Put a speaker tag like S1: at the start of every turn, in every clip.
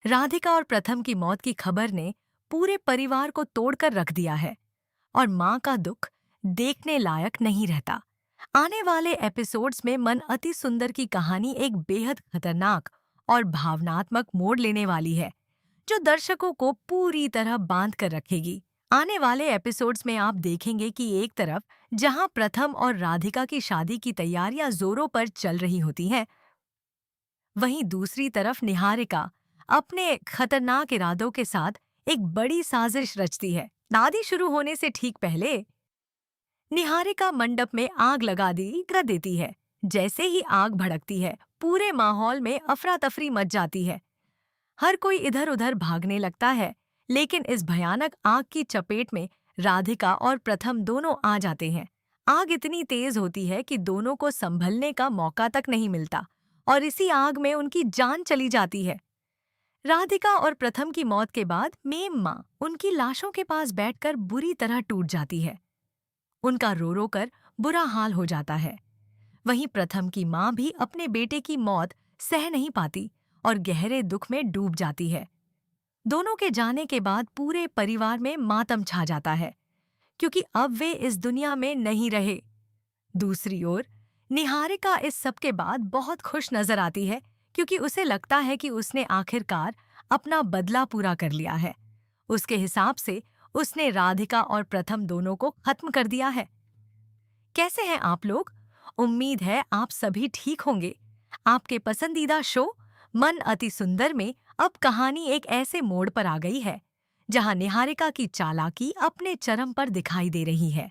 S1: राधिका और प्रथम की मौत की खबर ने पूरे परिवार को तोड़कर रख दिया है और माँ का दुख देखने लायक नहीं रहता। आने वाले एपिसोड्स में मन अति सुंदर की कहानी एक बेहद खतरनाक और भावनात्मक मोड़ लेने वाली है, जो दर्शकों को पूरी तरह बांध कर रखेगी। आने वाले एपिसोड्स में आप देखेंगे कि एक तरफ जहां प्रथम और राधिका की शादी की तैयारियां जोरों पर चल रही होती हैं, वहीं दूसरी तरफ निहारिका अपने खतरनाक इरादों के साथ एक बड़ी साजिश रचती है। शादी शुरू होने से ठीक पहले निहारिका मंडप में आग लगा दी कर देती है। जैसे ही आग भड़कती है, पूरे माहौल में अफरा तफरी मच जाती है। हर कोई इधर उधर भागने लगता है, लेकिन इस भयानक आग की चपेट में राधिका और प्रथम दोनों आ जाते हैं। आग इतनी तेज होती है कि दोनों को संभलने का मौका तक नहीं मिलता और इसी आग में उनकी जान चली जाती है। राधिका और प्रथम की मौत के बाद मेम माँ उनकी लाशों के पास बैठकर बुरी तरह टूट जाती है। उनका रो रो कर बुरा हाल हो जाता है। वहीं प्रथम की माँ भी अपने बेटे की मौत सह नहीं पाती और गहरे दुख में डूब जाती है। दोनों के जाने के बाद पूरे परिवार में मातम छा जाता है, क्योंकि अब वे इस दुनिया में नहीं रहे। दूसरी ओर निहारिका इस सब के बाद बहुत खुश नजर आती है, क्योंकि उसे लगता है कि उसने आखिरकार अपना बदला पूरा कर लिया है। उसके हिसाब से उसने राधिका और प्रथम दोनों को खत्म कर दिया है। कैसे हैं आप लोग? उम्मीद है आप सभी ठीक होंगे। आपके पसंदीदा शो मन अति सुंदर में अब कहानी एक ऐसे मोड़ पर आ गई है, जहां निहारिका की चालाकी अपने चरम पर दिखाई दे रही है।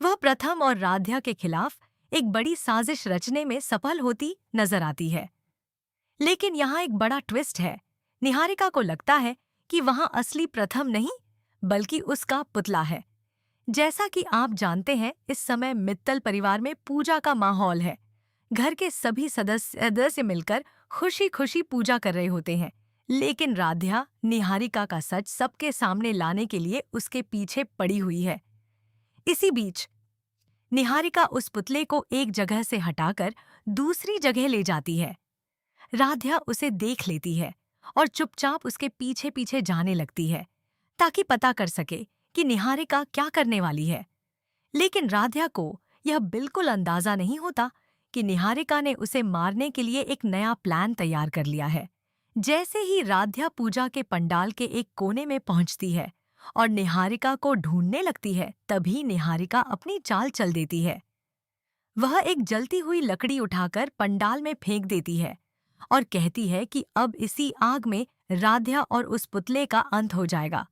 S1: वह प्रथम और राध्या के खिलाफ एक बड़ी साजिश रचने में सफल होती नजर आती है। लेकिन यहाँ एक बड़ा ट्विस्ट है। निहारिका को लगता है कि वहाँ असली प्रथम नहीं, बल्कि उसका पुतला है। जैसा कि आप जानते हैं, इस समय मित्तल परिवार में पूजा का माहौल है। घर के सभी सदस्य मिलकर खुशी खुशी पूजा कर रहे होते हैं, लेकिन राध्या निहारिका का सच सबके सामने लाने के लिए उसके पीछे पड़ी हुई है। इसी बीच निहारिका उस पुतले को एक जगह से हटाकर दूसरी जगह ले जाती है। राध्या उसे देख लेती है और चुपचाप उसके पीछे पीछे जाने लगती है, ताकि पता कर सके कि निहारिका क्या करने वाली है। लेकिन राध्या को यह बिल्कुल अंदाजा नहीं होता कि निहारिका ने उसे मारने के लिए एक नया प्लान तैयार कर लिया है। जैसे ही राध्या पूजा के पंडाल के एक कोने में पहुंचती है और निहारिका को ढूंढने लगती है, तभी निहारिका अपनी चाल चल देती है। वह एक जलती हुई लकड़ी उठाकर पंडाल में फेंक देती है और कहती है कि अब इसी आग में राध्या और उस पुतले का अंत हो जाएगा।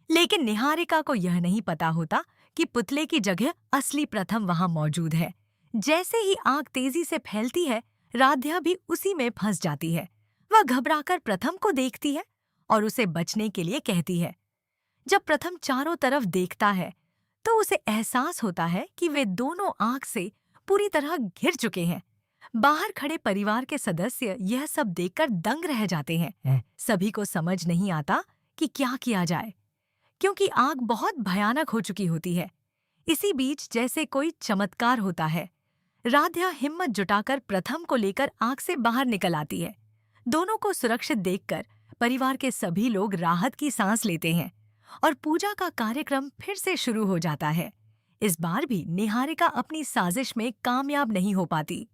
S1: लेकिन निहारिका को यह नहीं पता होता कि पुतले की जगह असली प्रथम वहां मौजूद है। जैसे ही आग तेजी से फैलती है, राध्या भी उसी में फंस जाती है। वह घबराकर प्रथम को देखती है और उसे बचने के लिए कहती है। जब प्रथम चारों तरफ देखता है, तो उसे एहसास होता है कि वे दोनों आग से पूरी तरह घिर चुके हैं। बाहर खड़े परिवार के सदस्य यह सब देखकर दंग रह जाते हैं। सभी को समझ नहीं आता कि क्या किया जाए, क्योंकि आग बहुत भयानक हो चुकी होती है। इसी बीच जैसे कोई चमत्कार होता है। राध्या हिम्मत जुटाकर प्रथम को लेकर आग से बाहर निकल आती है। दोनों को सुरक्षित देखकर परिवार के सभी लोग राहत की सांस लेते हैं और पूजा का कार्यक्रम फिर से शुरू हो जाता है। इस बार भी निहारिका अपनी साजिश में कामयाब नहीं हो पाती।